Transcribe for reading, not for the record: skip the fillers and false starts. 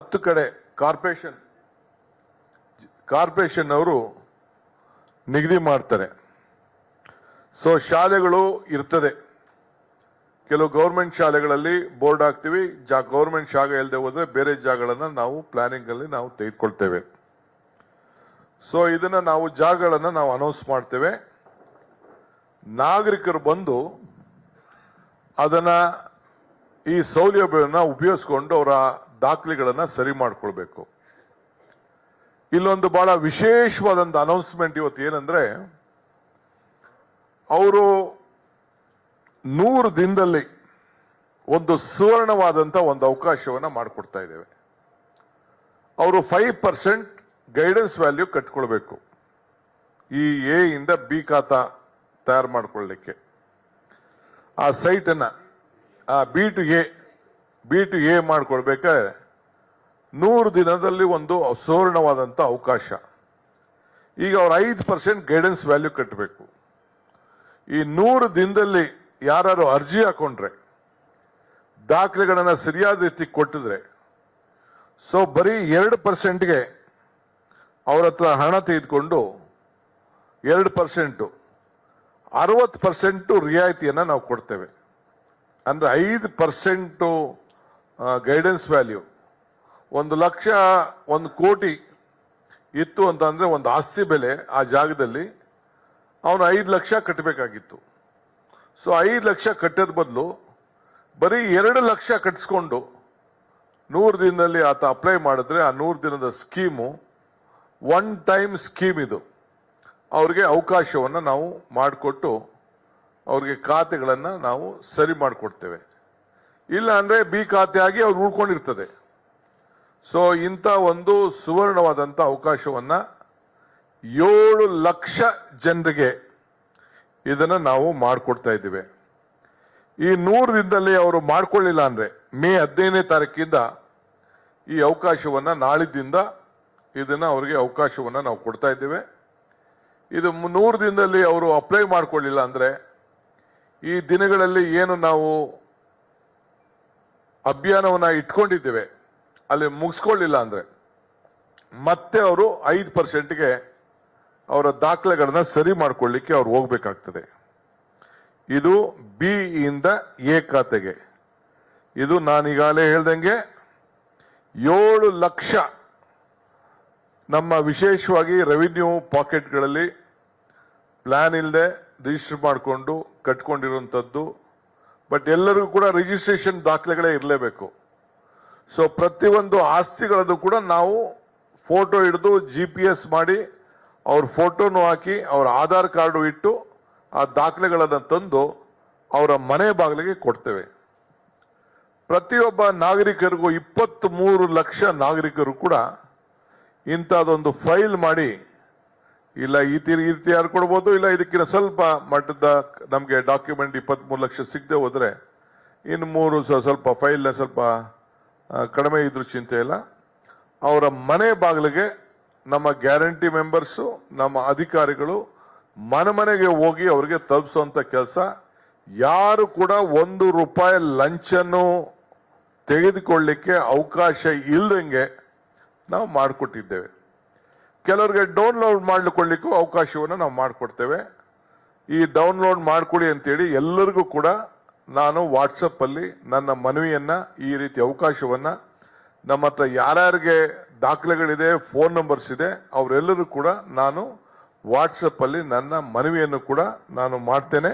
10 ಕಡೆ ಕಾರ್ಪೊರೇಷನ್ ಅವರು ನಿಗದಿ ಮಾಡ್ತಾರೆ. ಸೊ ಶಾಲೆಗಳು ಇರ್ತದೆ, ಕೆಲವು ಗೌರ್ಮೆಂಟ್ ಶಾಲೆಗಳಲ್ಲಿ ಬೋರ್ಡ್ ಹಾಕ್ತಿವಿ, ಗೌರ್ಮೆಂಟ್ ಶಾಲೆ ಇಲ್ಲದೆ ಹೋದ್ರೆ ಬೇರೆ ಜಾಗಗಳನ್ನ ನಾವು ಪ್ಲಾನಿಂಗ್ ಅಲ್ಲಿ ನಾವು ತೆಗೆದುಕೊಳ್ತೇವೆ. ಸೊ ಇದನ್ನ ನಾವು ಜಾಗಗಳನ್ನ ನಾವು ಅನೌನ್ಸ್ ಮಾಡ್ತೇವೆ. ನಾಗರಿಕರು ಬಂದು ಅದನ್ನ ಈ ಸೌಲಭ್ಯವನ್ನ ಉಪಯೋಗಿಸಿಕೊಂಡು ಅವರ ದಾಖಲೆಗಳನ್ನ ಸರಿ ಮಾಡ್ಕೊಳ್ಬೇಕು. ಇಲ್ಲೊಂದು ಬಹಳ ವಿಶೇಷವಾದಂತ ಅನೌನ್ಸ್ಮೆಂಟ್ ಇವತ್ತು ಏನಂದ್ರೆ, ಅವರು 100 ದಿನದಲ್ಲಿ ಒಂದು ಸುವರ್ಣವಾದಂತ ಒಂದು ಅವಕಾಶವನ್ನ ಮಾಡಿಕೊಡ್ತಾ ಇದ್ದೇವೆ. ಅವರು 5% ಗೈಡೆನ್ಸ್ ವ್ಯಾಲ್ಯೂ ಕಟ್ಕೊಳ್ಬೇಕು ಈ ಎ ಇಂದ ಬಿ ಖಾತಾ ತಯಾರು ಮಾಡ್ಕೊಳ್ಳಿಕ್ಕೆ. ಆ ಸೈಟ್ ಅನ್ನ ಬಿ ಟು ಎ ಮಾಡ್ಕೊಳ್ಬೇಕಾದ್ರೆ 100 ದಿನದಲ್ಲಿ ಒಂದು ಸುವರ್ಣವಾದಂತ ಅವಕಾಶ. ಈಗ ಅವ್ರು 5% ಗೈಡೆನ್ಸ್ ವ್ಯಾಲ್ಯೂ ಕಟ್ಟಬೇಕು. ಈ 100 ದಿನದಲ್ಲಿ ಯಾರು ಅರ್ಜಿ ಹಾಕೊಂಡ್ರೆ, ದಾಖಲೆಗಳನ್ನ ಸರಿಯಾದ ರೀತಿ ಕೊಟ್ಟಿದ್ರೆ, ಸೊ ಬರೀ 2%ಗೆ ಅವ್ರ ಹತ್ರ ಹಣ ತೆಗೆದುಕೊಂಡು 2% 60% ರಿಯಾಯಿತಿಯನ್ನ ನಾವು ಕೊಡ್ತೇವೆ. ಅಂದ್ರೆ 5% ಗೈಡೆನ್ಸ್ ವ್ಯಾಲ್ಯೂ 1 ಲಕ್ಷ 1 ಕೋಟಿ ಇತ್ತು ಅಂತಂದ್ರೆ ಒಂದು ಆಸ್ತಿ ಬೆಲೆ ಆ ಜಾಗದಲ್ಲಿ ಅವನು 5 ಲಕ್ಷ ಕಟ್ಟಬೇಕಾಗಿತ್ತು. ಸೊ 5 ಲಕ್ಷ ಕಟ್ಟೋದ್ ಬದಲು ಬರೀ 2 ಲಕ್ಷ ಕಟ್ಟಿಸ್ಕೊಂಡು 100 ದಿನದಲ್ಲಿ ಆತ ಅಪ್ಲೈ ಮಾಡಿದ್ರೆ ಆ 100 ದಿನದ ಸ್ಕೀಮು ಒನ್ ಟೈಮ್ ಸ್ಕೀಮ್ ಇದು. ಅವ್ರಿಗೆ ಅವಕಾಶವನ್ನ ನಾವು ಮಾಡಿಕೊಟ್ಟು ಅವ್ರಿಗೆ ಖಾತೆಗಳನ್ನ ನಾವು ಸರಿ ಮಾಡಿಕೊಡ್ತೇವೆ. ಇಲ್ಲ ಅಂದ್ರೆ ಬಿ ಖಾತೆ ಆಗಿ ಅವ್ರು ಉಳ್ಕೊಂಡಿರ್ತದೆ. ಸೊ ಇಂಥ ಒಂದು ಸುವರ್ಣವಾದಂತ ಅವಕಾಶವನ್ನ 7 ಲಕ್ಷ ಜನರಿಗೆ ಇದನ್ನ ನಾವು ಮಾಡಿಕೊಡ್ತಾ ಇದ್ದೇವೆ. ಈ 100 ದಿನದಲ್ಲಿ ಅವರು ಮಾಡ್ಕೊಳ್ಳಿಲ್ಲ ಅಂದ್ರೆ ಮೇ 15ನೇ ತಾರೀಕಿಂದ ಈ ಅವಕಾಶವನ್ನ ನಾಳಿದ್ದಿಂದ ಇದನ್ನ ಅವರಿಗೆ ಅವಕಾಶವನ್ನ ನಾವು ಕೊಡ್ತಾ ಇದ್ದೇವೆ. ಇದು 100 ದಿನದಲ್ಲಿ ಅವರು ಅಪ್ಲೈ ಮಾಡ್ಕೊಳ್ಳಿಲ್ಲ ಅಂದ್ರೆ ಈ ದಿನಗಳಲ್ಲಿ ಏನು ನಾವು ಅಭಿಯಾನವನ್ನ ಇಟ್ಕೊಂಡಿದ್ದೇವೆ ಅಲ್ಲಿ ಮುಗಿಸ್ಕೊಳ್ಳಿಲ್ಲ ಅಂದ್ರೆ ಮತ್ತೆ ಅವರು 5%ಗೆ ಅವರ ದಾಖಲೆಗಳನ್ನ ಸರಿ ಮಾಡ್ಕೊಳ್ಳಿಕ್ಕೆ ಅವ್ರು ಹೋಗ್ಬೇಕಾಗ್ತದೆ. ಇದು ಬಿ ಇಂದ ಎ ಖಾತೆಗೆ. ಇದು ನಾನೀಗಾಗಲೇ ಹೇಳ್ದಂಗೆ 7 ಲಕ್ಷ ನಮ್ಮ ವಿಶೇಷವಾಗಿ ರೆವಿನ್ಯೂ ಪಾಕೆಟ್ಗಳಲ್ಲಿ ಪ್ಲಾನ್ ಇಲ್ಲದೆ ರಿಜಿಸ್ಟರ್ ಮಾಡಿಕೊಂಡು ಕಟ್ಕೊಂಡಿರುವಂತದ್ದು. ಬಟ್ ಎಲ್ಲರಿಗೂ ಕೂಡ ರಿಜಿಸ್ಟ್ರೇಷನ್ ದಾಖಲೆಗಳೇ ಇರಲೇಬೇಕು. ಸೊ ಪ್ರತಿಯೊಂದು ಆಸ್ತಿಗಳದ್ದು ಕೂಡ ನಾವು ಫೋಟೋ ಹಿಡಿದು GPS ಮಾಡಿ ಅವ್ರ ಫೋಟೋನು ಹಾಕಿ ಅವ್ರ ಆಧಾರ್ ಕಾರ್ಡು ಇಟ್ಟು ಆ ದಾಖಲೆಗಳನ್ನು ತಂದು ಅವರ ಮನೆ ಬಾಗಿಲಿಗೆ ಕೊಡ್ತೇವೆ. ಪ್ರತಿಯೊಬ್ಬ ನಾಗರಿಕರಿಗೂ 23 ಲಕ್ಷ ನಾಗರಿಕರು ಕೂಡ ಇಂಥದೊಂದು ಫೈಲ್ ಮಾಡಿ, ಇಲ್ಲ ಈ ರೀತಿ ಯಾರು ಕೊಡ್ಬೋದು, ಇಲ್ಲ ಇದಕ್ಕಿಂತ ಸ್ವಲ್ಪ ಮಟ್ಟದ ನಮಗೆ ಡಾಕ್ಯುಮೆಂಟ್ 23 ಲಕ್ಷ ಸಿಗದೆ ಹೋದ್ರೆ ಇನ್ನು 3 ಸ್ವಲ್ಪ ಫೈಲ್ ಸ್ವಲ್ಪ ಕಡಿಮೆ ಇದ್ರೂ ಚಿಂತೆ ಇಲ್ಲ. ಅವರ ಮನೆ ಬಾಗಿಲಿಗೆ ನಮ್ಮ ಗ್ಯಾರಂಟಿ ಮೆಂಬರ್ಸು, ನಮ್ಮ ಅಧಿಕಾರಿಗಳು ಮನೆಗೆ ಹೋಗಿ ಅವರಿಗೆ ತಲುಪಿಸುವಂತ ಕೆಲಸ. ಯಾರು ಕೂಡ 1 ರೂಪಾಯಿ ಲಂಚನ್ನು ತೆಗೆದುಕೊಳ್ಳಿಕ್ಕೆ ಅವಕಾಶ ಇಲ್ದಂಗೆ ನಾವು ಮಾಡಿಕೊಟ್ಟಿದ್ದೇವೆ. ಕೆಲವರಿಗೆ ಡೌನ್ಲೋಡ್ ಮಾಡಿಕೊಳ್ಳಿಕ್ಕೂ ಅವಕಾಶವನ್ನು ನಾವು ಮಾಡಿಕೊಡ್ತೇವೆ. ಈ ಡೌನ್ಲೋಡ್ ಮಾಡ್ಕೊಳ್ಳಿ ಅಂತೇಳಿ ಎಲ್ಲರಿಗೂ ಕೂಡ ನಾನು ವಾಟ್ಸಪ್ ಅಲ್ಲಿ ನನ್ನ ಮನವಿಯನ್ನ, ಈ ರೀತಿ ಅವಕಾಶವನ್ನ ನಮ್ಮ ಹತ್ರ ಯಾರ್ಯಾರಿಗೆ ದಾಖಲೆಗಳಿದೆ, ಫೋನ್ ನಂಬರ್ಸ್ ಇದೆ, ಅವರೆಲ್ಲರೂ ಕೂಡ ನಾನು ವಾಟ್ಸಪ್ ಅಲ್ಲಿ ನನ್ನ ಮನವಿಯನ್ನು ಕೂಡ ನಾನು ಮಾಡ್ತೇನೆ.